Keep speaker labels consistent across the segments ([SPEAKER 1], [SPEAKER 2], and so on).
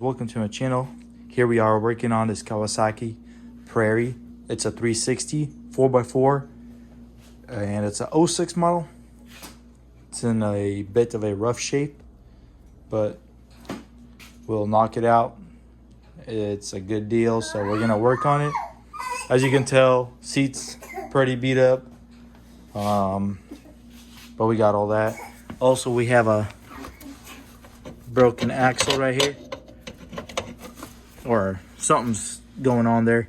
[SPEAKER 1] Welcome to my channel. Here we are working on this Kawasaki Prairie. It's a 360 4x4 and it's a 06 model. It's in a bit of a rough shape, but we'll knock it out. It's a good deal, so we're gonna work on it. As you can tell, seats pretty beat up, but we got all that. Also, we have a broken axle right here, or something's going on there,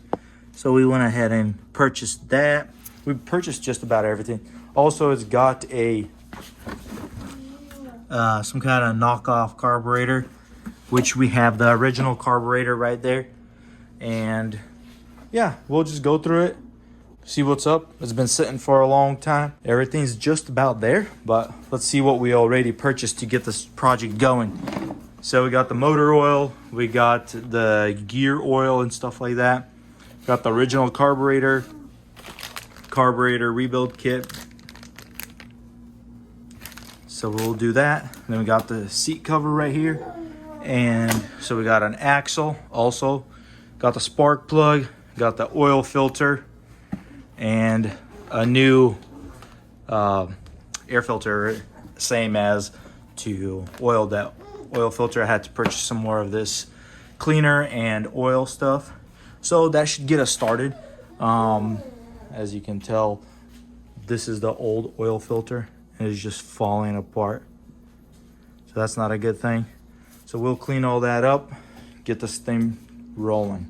[SPEAKER 1] so we went ahead and purchased that. We purchased just about everything. Also, it's got a some kind of knockoff carburetor, which we have the original carburetor right there. And yeah, we'll just go through it, see what's up. It's been sitting for a long time. Everything's just about there, but let's see what we already purchased to get this project going. So we got the motor oil, we got the gear oil and stuff like that. Got the original carburetor rebuild kit. So we'll do that. Then we got the seat cover right here. And so we got an axle also. Got the spark plug, got the oil filter, and a new air filter, same as to oil that oil filter. I had to purchase some more of this cleaner and oil stuff, so that should get us started. As you can tell, this is the old oil filter and it's just falling apart, so that's not a good thing. So we'll clean all that up, get this thing rolling.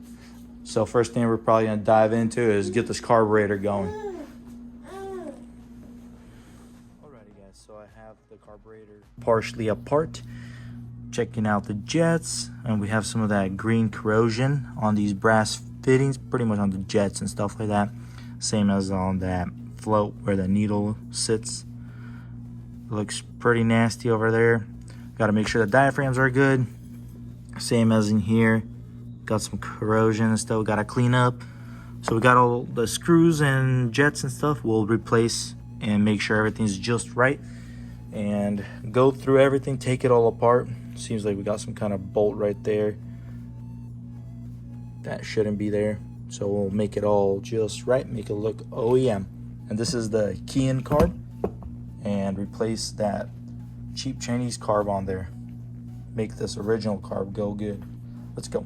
[SPEAKER 1] So first thing we're probably gonna dive into is get this carburetor going. Alrighty guys, so I have the carburetor partially apart, checking out the jets, and we have some of that green corrosion on these brass fittings, pretty much on the jets and stuff like that, same as on that float where the needle sits. Looks pretty nasty over there. Got to make sure the diaphragms are good, same as in here. Got some corrosion and stuff, got to clean up. So we got all the screws and jets and stuff we'll replace and make sure everything's just right, and go through everything, take it all apart. Seems like we got some kind of bolt right there that shouldn't be there, so we'll make it all just right, make it look OEM. And this is the key-in card, and replace that cheap Chinese carb on there, make this original carb go good. Let's go.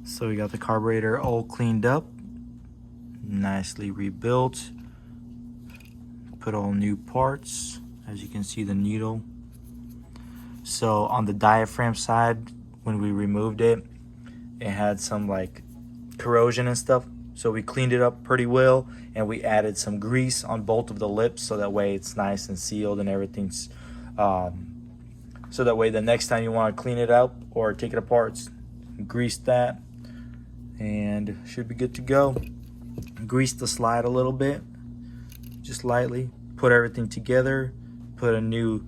[SPEAKER 1] So we got the carburetor all cleaned up, nicely rebuilt, put all new parts. As you can see, the needle. So on the diaphragm side, when we removed it, it had some like corrosion and stuff, so we cleaned it up pretty well, and we added some grease on both of the lips, so that way it's nice and sealed and everything's so that way the next time you want to clean it up or take it apart, grease that and should be good to go. Grease the slide a little bit, just lightly, put everything together, put a new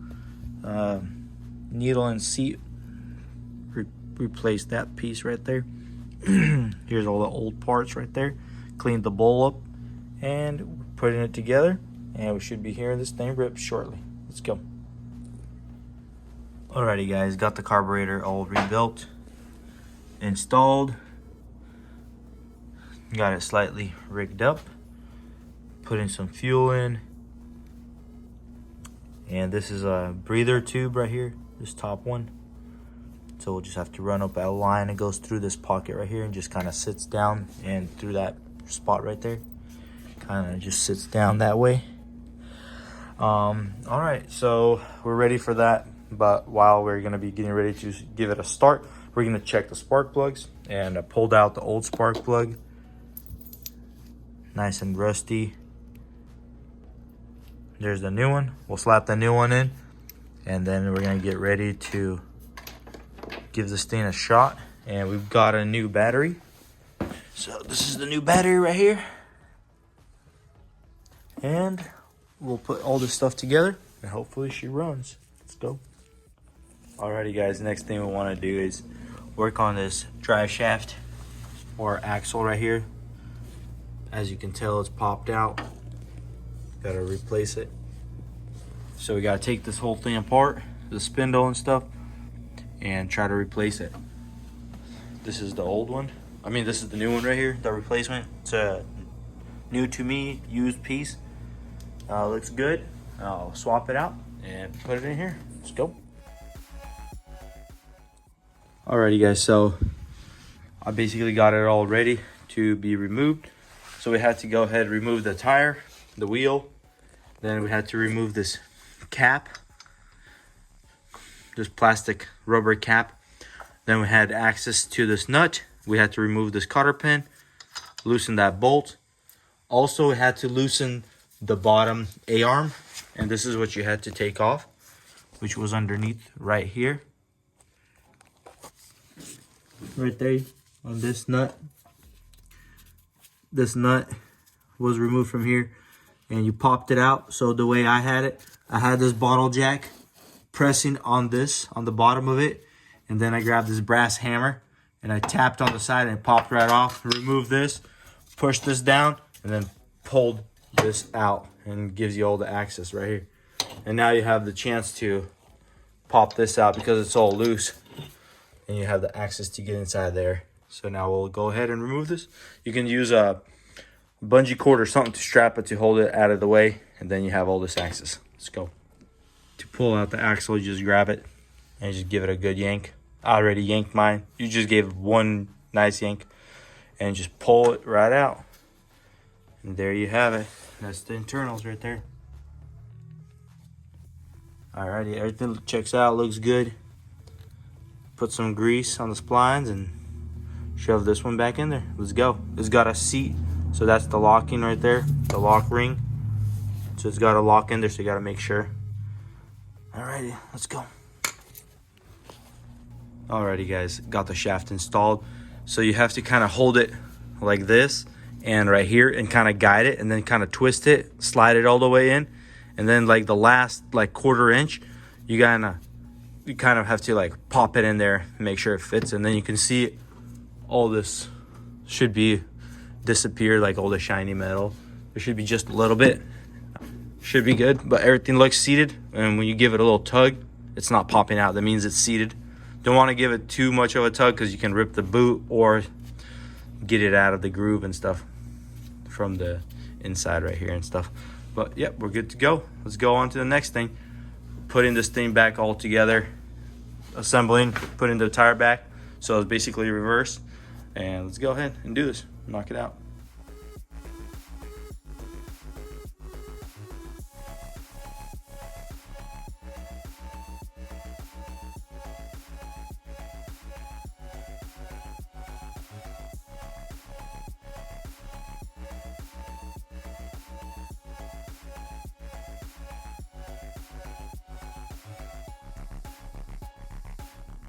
[SPEAKER 1] needle and seat, replace that piece right there. Here's all the old parts right there. Cleaned the bowl up and we're putting it together, and we should be hearing this thing rip shortly. Let's go. Alrighty guys, got the carburetor all rebuilt, installed, got it slightly rigged up, putting some fuel in, and this is a breather tube right here, this top one. So we'll just have to run up a line. It goes through this pocket right here and just kind of sits down, and through that spot right there, kind of just sits down that way. All right, so we're ready for that, but while we're gonna be getting ready to give it a start, we're gonna check the spark plugs. And I pulled out the old spark plug, nice and rusty. There's the new one. We'll slap the new one in, and then we're gonna get ready to give this thing a shot. And we've got a new battery. So this is the new battery right here, and we'll put all this stuff together and hopefully she runs. Let's go. Alrighty guys, next thing we want to do is work on this drive shaft or axle right here. As you can tell, it's popped out. Gotta replace it. So we gotta take this whole thing apart, the spindle and stuff, and try to replace it. This is the old one. I mean, this is the new one right here, the replacement. It's a new to me, used piece. Looks good. I'll swap it out and put it in here. Let's go. Alrighty guys, so I basically got it all ready to be removed. So we had to go ahead and remove the tire, the wheel. Then we had to remove this cap, this plastic rubber cap. Then we had access to this nut. We had to remove this cotter pin, loosen that bolt. Also, we had to loosen the bottom A-arm. And this is what you had to take off, which was underneath right here. Right there on this nut. This nut was removed from here and you popped it out. So the way I had it, I had this bottle jack pressing on this, on the bottom of it. And then I grabbed this brass hammer and I tapped on the side and it popped right off. Removed this, pushed this down, and then pulled this out and gives you all the access right here. And now you have the chance to pop this out because it's all loose. And you have the access to get inside there. So now we'll go ahead and remove this. You can use a bungee cord or something to strap it to hold it out of the way. And then you have all this access. Let's go. To pull out the axle, you just grab it and just give it a good yank. I already yanked mine. You just gave one nice yank and just pull it right out. And there you have it. That's the internals right there. Alrighty, everything checks out, looks good. Put some grease on the splines and shove this one back in there. Let's go. It's got a seat, so that's the locking right there, the lock ring. So it's got a lock in there, so you gotta make sure. Alrighty, let's go. Alrighty guys, got the shaft installed. So you have to kind of hold it like this and right here and kind of guide it and then kind of twist it, slide it all the way in. And then like the last like 1/4 inch, you kind of have to like pop it in there, make sure it fits, and then you can see all this should be disappeared, like all the shiny metal. There should be just a little bit. Should be good, but everything looks seated, and when you give it a little tug, it's not popping out. That means it's seated. Don't want to give it too much of a tug because you can rip the boot or get it out of the groove and stuff from the inside right here and stuff. But yep, we're good to go. Let's go on to the next thing. Putting this thing back all together, assembling, putting the tire back, so it's basically reverse. And let's go ahead and do this, knock it out.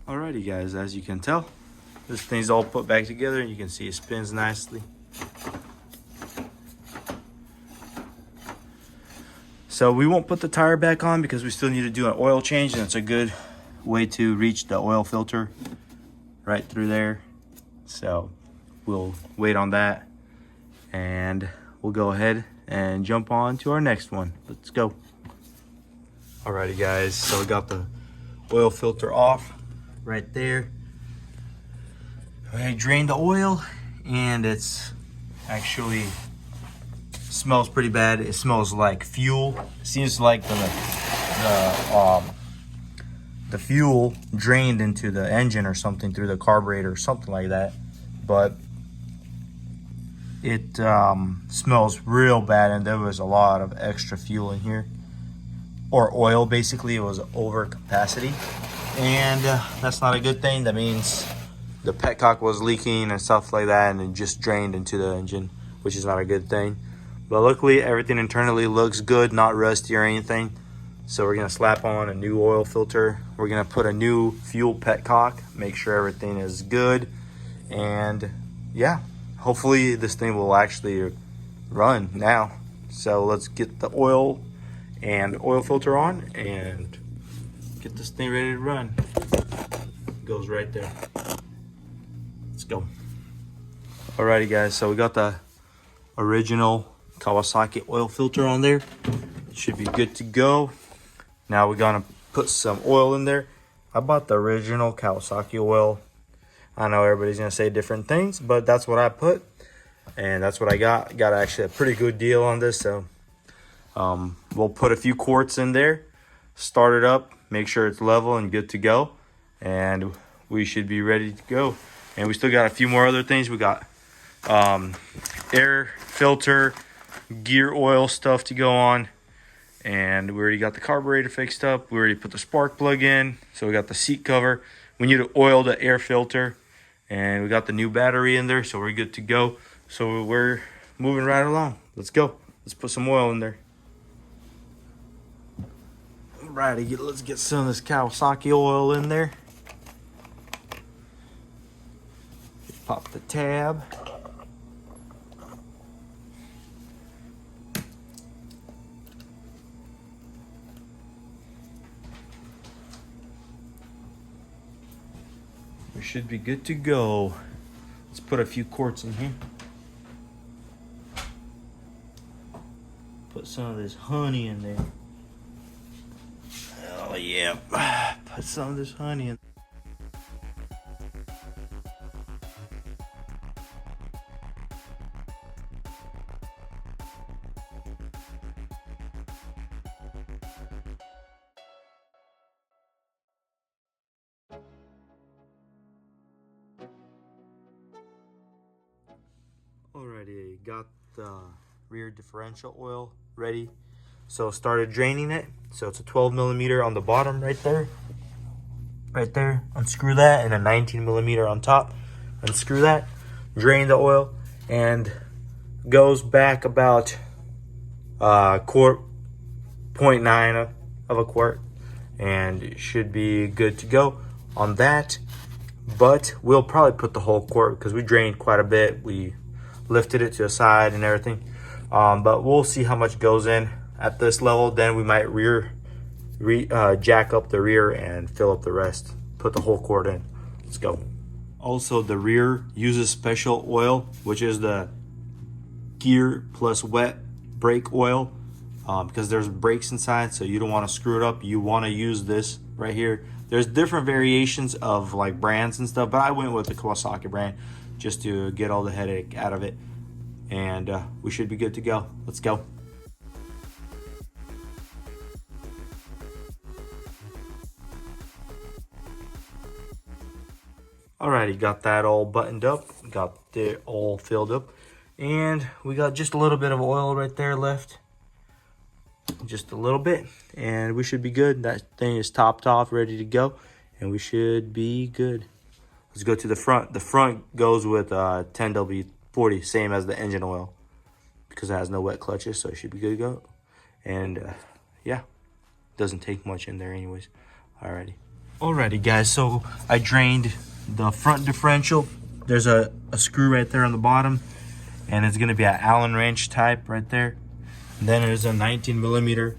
[SPEAKER 1] Alrighty guys, as you can tell, this thing's all put back together and you can see it spins nicely. So we won't put the tire back on because we still need to do an oil change, and it's a good way to reach the oil filter right through there. So we'll wait on that and we'll go ahead and jump on to our next one. Let's go. Alrighty guys, so we got the oil filter off right there. I drained the oil and it's actually smells pretty bad. It smells like fuel. It seems like the fuel drained into the engine or something through the carburetor or something like that. But it smells real bad, and there was a lot of extra fuel in here, or oil. Basically, it was over capacity, and that's not a good thing. That means the petcock was leaking and stuff like that, and it just drained into the engine, which is not a good thing. But luckily, everything internally looks good, not rusty or anything. So we're gonna slap on a new oil filter. We're gonna put a new fuel petcock, make sure everything is good, and yeah, hopefully this thing will actually run now. So let's get the oil and oil filter on and get this thing ready to run. Goes right there. Let's go. Alrighty guys, so we got the original Kawasaki oil filter on there. It should be good to go. Now we're gonna put some oil in there. I bought the original Kawasaki oil. I know everybody's gonna say different things, but that's what I put, and that's what I got. Got actually a pretty good deal on this, so we'll put a few quarts in there, start it up, make sure it's level and good to go, and we should be ready to go. And we still got a few more other things. We got air filter, gear oil stuff to go on, and we already got the carburetor fixed up. We already put the spark plug in, so we got the seat cover. We need to oil the air filter, and we got the new battery in there, so we're good to go. So we're moving right along. Let's go. Let's put some oil in there. Alrighty, let's get some of this Kawasaki oil in there. Pop the tab. We should be good to go. Let's put a few quarts in here. Put some of this honey in there. Oh yeah, put some of this honey in. Alrighty, got the rear differential oil ready. So started draining it. So it's a 12 millimeter on the bottom right there. Right there. Unscrew that, and a 19 millimeter on top. Unscrew that. Drain the oil, and goes back about quart, 0.9 of a quart, and it should be good to go on that. But we'll probably put the whole quart because we drained quite a bit. We lifted it to the side and everything, but we'll see how much goes in at this level. Then we might jack up the rear and fill up the rest, put the whole quart in. Let's go. Also, the rear uses special oil, which is the gear plus wet brake oil, because there's brakes inside, so you don't want to screw it up. You want to use this right here. There's different variations of like brands and stuff, but I went with the Kawasaki brand just to get all the headache out of it, and we should be good to go. Let's go. Alrighty, got that all buttoned up, got it all filled up, and we got just a little bit of oil right there left. Just a little bit, and we should be good. That thing is topped off, ready to go, and we should be good. Let's go to the front. The front goes with 10W40, same as the engine oil, because it has no wet clutches, so it should be good to go. And yeah, doesn't take much in there anyways. Alrighty guys, so I drained the front differential. There's a screw right there on the bottom, and it's gonna be an Allen wrench type right there. And then there's a 19 millimeter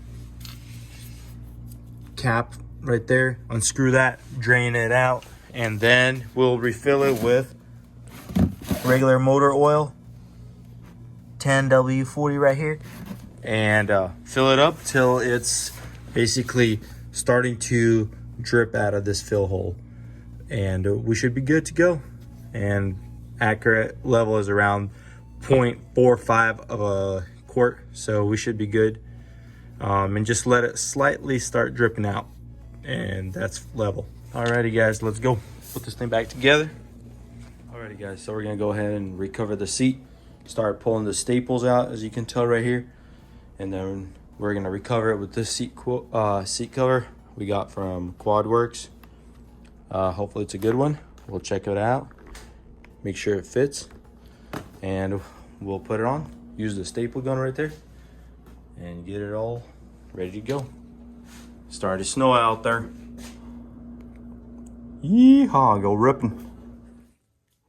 [SPEAKER 1] cap right there. Unscrew that, drain it out, and then we'll refill it with regular motor oil, 10W40 right here, and fill it up till it's basically starting to drip out of this fill hole, and we should be good to go. And accurate level is around 0.45 of a quart, so we should be good. And just let it slightly start dripping out, and that's level. Alrighty guys, let's go put this thing back together. Alrighty guys, so we're gonna go ahead and recover the seat, start pulling the staples out, as you can tell right here, and then we're gonna recover it with this seat cover we got from QuadWorks. Hopefully it's a good one. We'll check it out, make sure it fits, and we'll put it on. Use the staple gun right there and get it all ready to go. Starting to snow out there. Yeehaw, go ripping.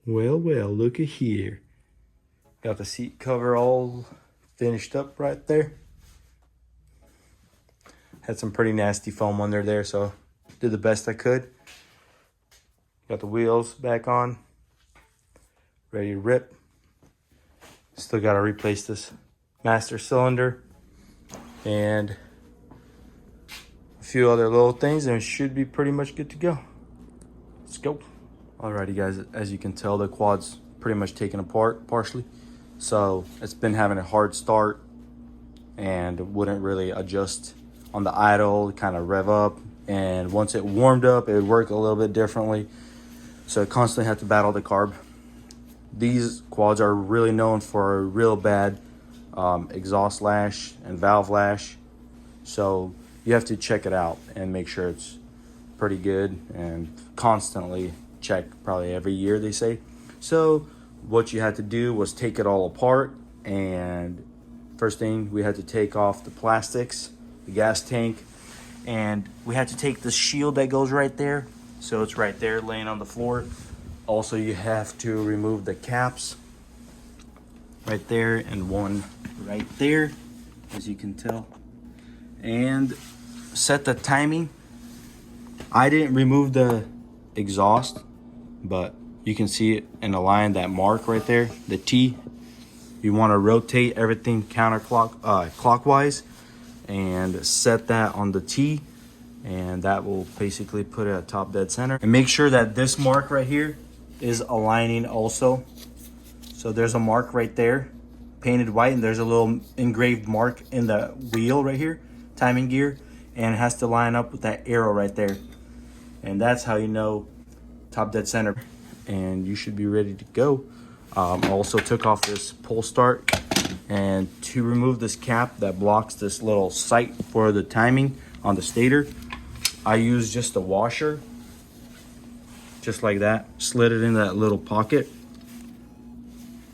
[SPEAKER 1] Well, look at here. Got the seat cover all finished up right there. Had some pretty nasty foam under there, so did the best I could. Got the wheels back on, ready to rip. Still got to replace this master cylinder and a few other little things, and it should be pretty much good to go. Let's go. Alrighty guys, as you can tell, the quad's pretty much taken apart partially. So it's been having a hard start and wouldn't really adjust on the idle, kind of rev up. And once it warmed up, it would work a little bit differently. So I constantly have to battle the carb. These quads are really known for a real bad exhaust lash and valve lash. So you have to check it out and make sure it's pretty good, and constantly check, probably every year they say. So what you had to do was take it all apart, and first thing we had to take off the plastics, the gas tank, and we had to take the shield that goes right there. So it's right there laying on the floor. Also, you have to remove the caps right there and one right there, as you can tell, and set the timing. I didn't remove the exhaust, but you can see it in a line, that mark right there, the T. You want to rotate everything clockwise and set that on the T, and that will basically put it at top dead center. And make sure that this mark right here is aligning also. So there's a mark right there, painted white, and there's a little engraved mark in the wheel right here, timing gear, and it has to line up with that arrow right there. And that's how you know top dead center, and you should be ready to go. I also took off this pull start, and to remove this cap that blocks this little sight for the timing on the stator, I used just a washer, just like that, slid it in that little pocket,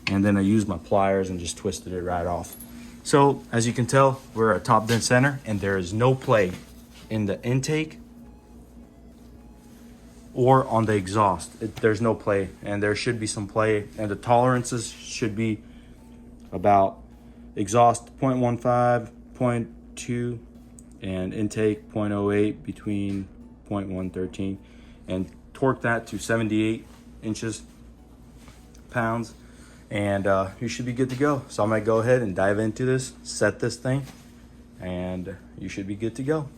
[SPEAKER 1] and then I used my pliers and just twisted it right off. So as you can tell, we're at top dead center, and there is no play in the intake or on the exhaust. There's no play, and there should be some play, and the tolerances should be about exhaust 0.15, 0.2, and intake 0.08, between 0.113, and torque that to 78 pounds, and you should be good to go. So I'm gonna go ahead and dive into this, set this thing, and you should be good to go.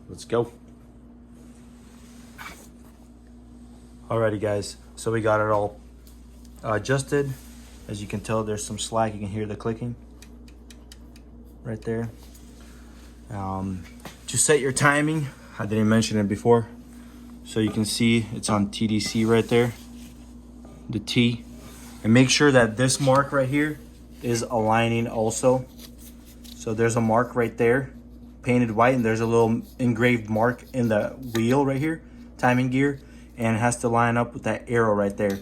[SPEAKER 1] Let's go. Alrighty guys, so we got it all adjusted. As you can tell, there's some slack. You can hear the clicking right there. To set your timing, I didn't mention it before, so you can see it's on TDC right there, the T. And make sure that this mark right here is aligning also. So there's a mark right there, painted white, and there's a little engraved mark in the wheel right here, timing gear, and it has to line up with that arrow right there.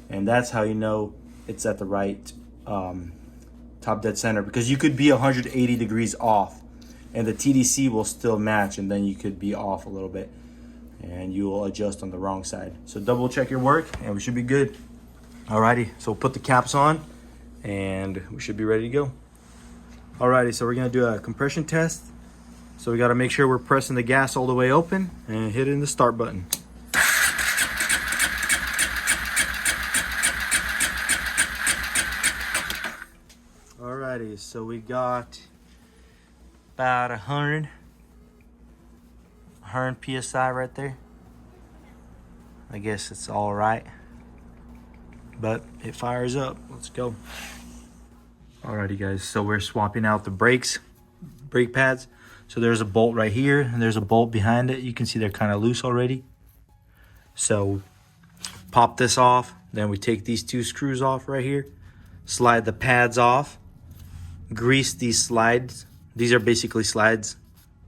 [SPEAKER 1] And that's how you know it's at the right top dead center, because you could be 180 degrees off and the TDC will still match, and then you could be off a little bit and you will adjust on the wrong side. So double check your work and we should be good. Alrighty, so we'll put the caps on and we should be ready to go. Alrighty, so we're gonna do a compression test. So we gotta make sure we're pressing the gas all the way open and hitting the start button. Alrighty, so we got about 100 PSI right there. I guess it's all right, but it fires up. Let's go. Alrighty guys, so we're swapping out the brake pads. So there's a bolt right here and there's a bolt behind it. You can see they're kind of loose already. So pop this off, then we take these two screws off right here, slide the pads off, grease these slides. These are basically slides,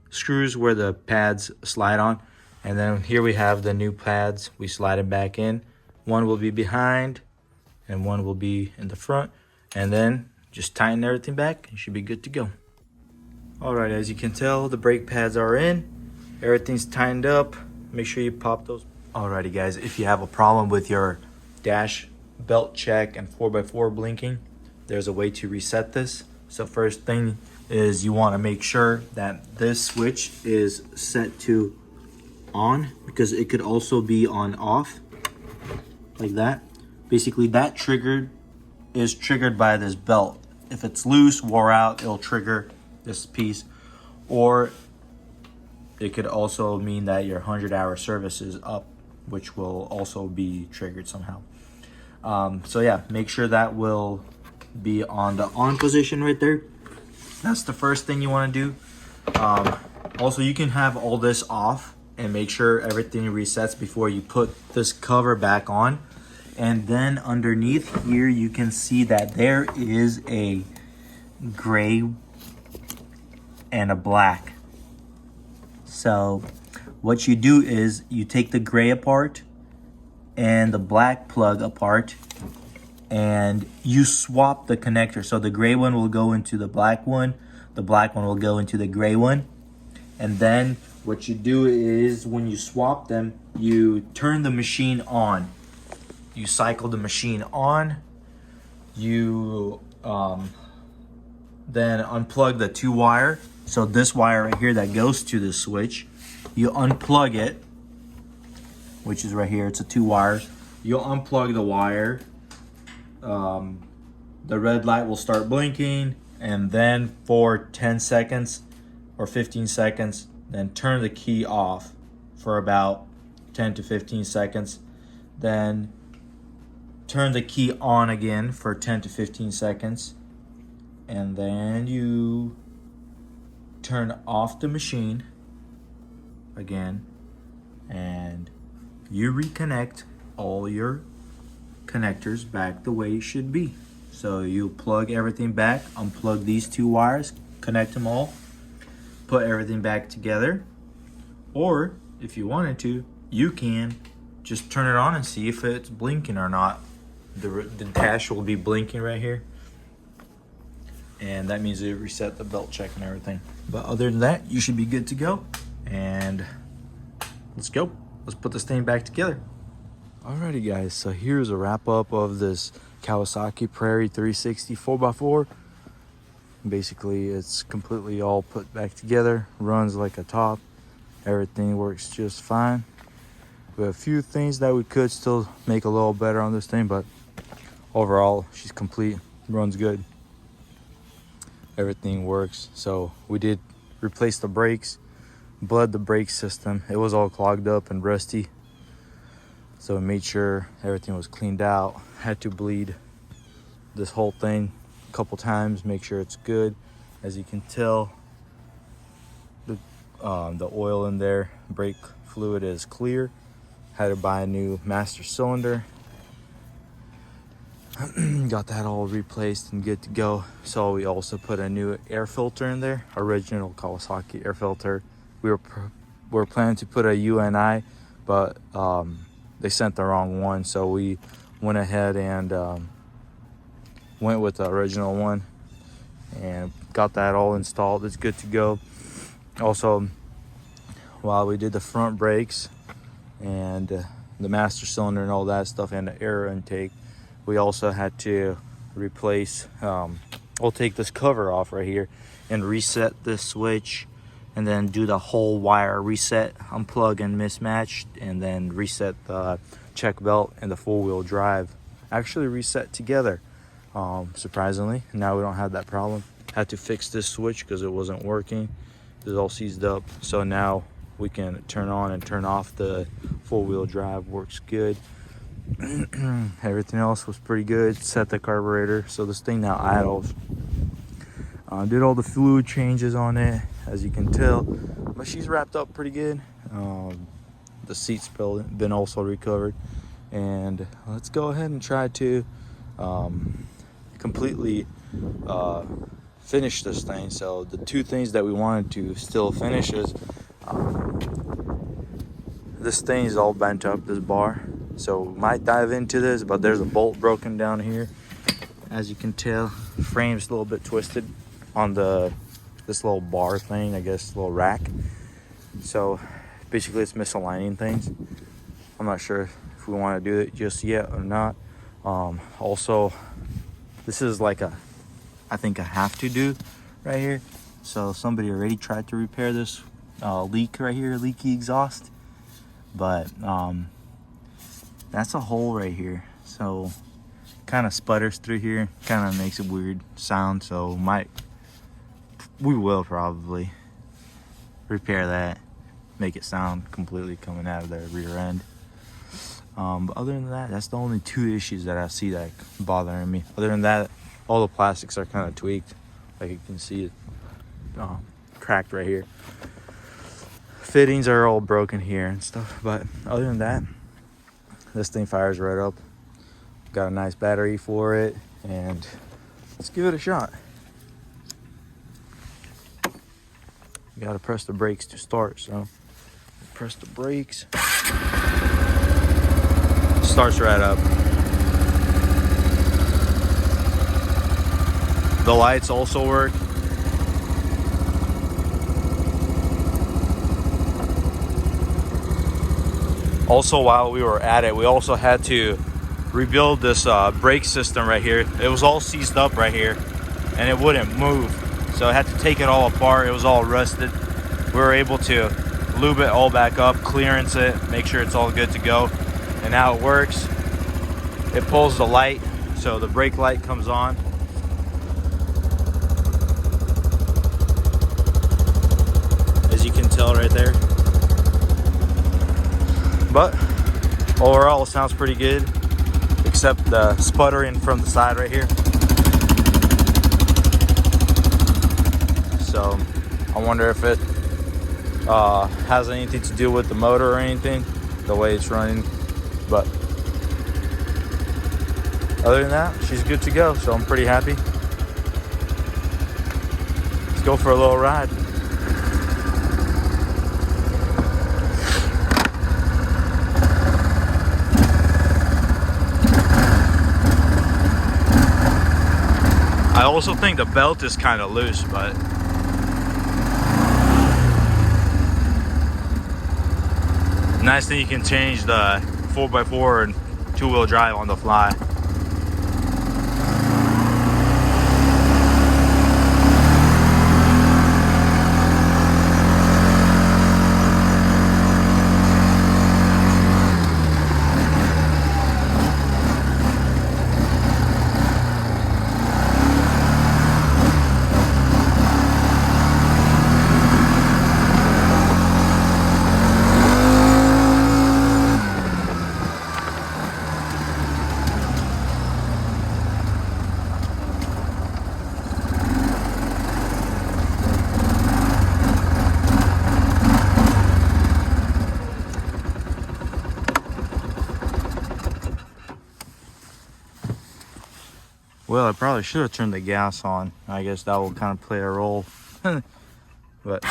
[SPEAKER 1] screws where the pads slide on. And then here we have the new pads. We slide it back in. One will be behind and one will be in the front. And then just tighten everything back. You should be good to go. All right, as you can tell, the brake pads are in. Everything's tightened up. Make sure you pop those. Alrighty guys, if you have a problem with your dash belt check and 4x4 blinking, there's a way to reset this. So first thing is you want to make sure that this switch is set to on, because it could also be on off, like that. Basically, that trigger is triggered by this belt. If it's loose, wore out, it'll trigger this piece. Or it could also mean that your 100-hour service is up, which will also be triggered somehow. So yeah, make sure that will be on the on position right there. That's the first thing you want to do. Also, you can have all this off and make sure everything resets before you put this cover back on. And then underneath here, you can see that there is a gray and a black. So what you do is you take the gray apart and the black plug apart, and you swap the connector. So the gray one will go into the black one will go into the gray one. And then what you do is when you swap them, you turn the machine on. You cycle the machine on. You then unplug the 2-wire. So this wire right here that goes to the switch, you unplug it, which is right here. It's a 2-wire. You'll unplug the wire. The red light will start blinking, and then for 10 seconds or 15 seconds, then turn the key off for about 10 to 15 seconds. Then turn the key on again for 10 to 15 seconds. And then you turn off the machine again, and you reconnect all your connectors back the way it should be. So you plug everything back, unplug these 2 wires, connect them all, put everything back together. Or if you wanted to, you can just turn it on and see if it's blinking or not. The dash will be blinking right here, and that means it reset the belt check and everything. But other than that, you should be good to go. And let's go. Let's put this thing back together. Alrighty guys, so here's a wrap up of this Kawasaki Prairie 360 4x4. Basically, it's completely all put back together, runs like a top. Everything works just fine. We have a few things that we could still make a little better on this thing, but overall, she's complete, runs good. Everything works. So we did replace the brakes, bled the brake system. It was all clogged up and rusty. So we made sure everything was cleaned out. Had to bleed this whole thing a couple times, make sure it's good. As you can tell, the oil in there, brake fluid is clear. Had to buy a new master cylinder. Got that all replaced and good to go. So we also put a new air filter in there, original Kawasaki air filter. We were planning to put a UNI, but they sent the wrong one, so we went ahead and went with the original one and got that all installed. It's good to go. Also, while we did the front brakes and the master cylinder and all that stuff and the air intake, we also had to replace, we'll take this cover off right here and reset this switch, and then do the whole wire reset, unplug and mismatch, and then reset the check belt and the 4-wheel drive. Actually reset together, surprisingly. Now we don't have that problem. Had to fix this switch because it wasn't working. It was all seized up. So now we can turn on and turn off the 4-wheel drive, works good. Everything else was pretty good. Set the carburetor, so this thing now idles. Did all the fluid changes on it, as you can tell, but she's wrapped up pretty good. The seat's been also recovered, and let's go ahead and try to completely finish this thing. So the 2 things that we wanted to still finish is this thing is all bent up, this bar. So we might dive into this, but there's a bolt broken down here. As you can tell, frame's a little bit twisted on this little bar thing, I guess, little rack. So basically it's misaligning things. I'm not sure if we want to do it just yet or not. Also, this is like I think a have to do right here. So somebody already tried to repair this leak right here, leaky exhaust. But that's a hole right here, so kind of sputters through here, kind of makes a weird sound. So we will probably repair that, make it sound completely coming out of the rear end. But other than that, that's the only two issues that I see that bothering me. Other than that, all the plastics are kind of tweaked, like you can see it cracked right here. Fittings are all broken here and stuff, but other than that, this thing fires right up. Got a nice battery for it, and let's give it a shot. You gotta press the brakes to start, so press the brakes. Starts right up. The lights also work. Also, while we were at it, we also had to rebuild this brake system right here. It was all seized up right here, and it wouldn't move. So I had to take it all apart. It was all rusted. We were able to lube it all back up, clearance it, make sure it's all good to go. And how it works, it pulls the light, so the brake light comes on. As you can tell right there. But overall, it sounds pretty good, except the sputtering from the side right here. So I wonder if it has anything to do with the motor or anything, the way it's running. But other than that, she's good to go, so I'm pretty happy. Let's go for a little ride. I also think the belt is kind of loose, but nice thing you can change the 4x4 and two-wheel drive on the fly. Well, I probably should have turned the gas on. I guess that will kind of play a role. But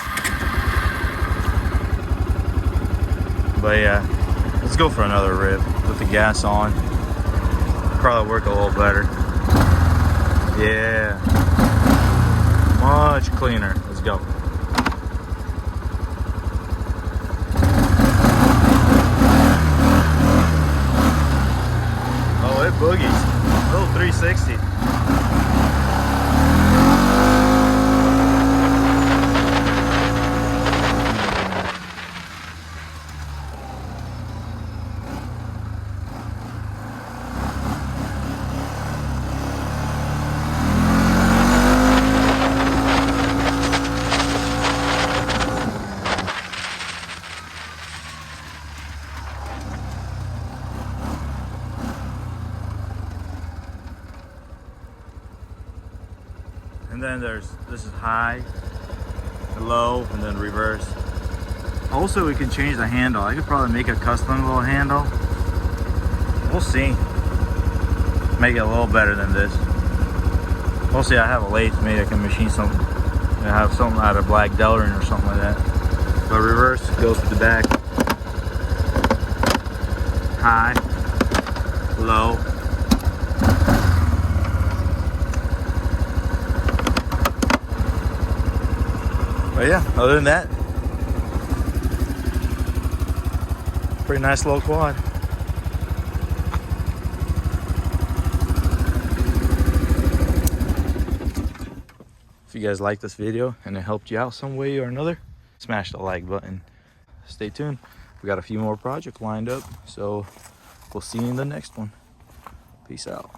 [SPEAKER 1] yeah, let's go for another rip with the gas on. Probably work a little better. Yeah, much cleaner. Let's go. Oh, it boogies. Little 360. And then this is high, low, and then reverse. Also, we can change the handle. I could probably make a custom little handle. We'll see. Make it a little better than this. We'll see. I have a lathe. Maybe I can machine something. I have something out of black Delrin or something like that. But reverse goes to the back. High, low. But yeah, other than that, pretty nice little quad. If you guys like this video and it helped you out some way or another, smash the like button. Stay tuned. we got a few more projects lined up, so we'll see you in the next one. Peace out.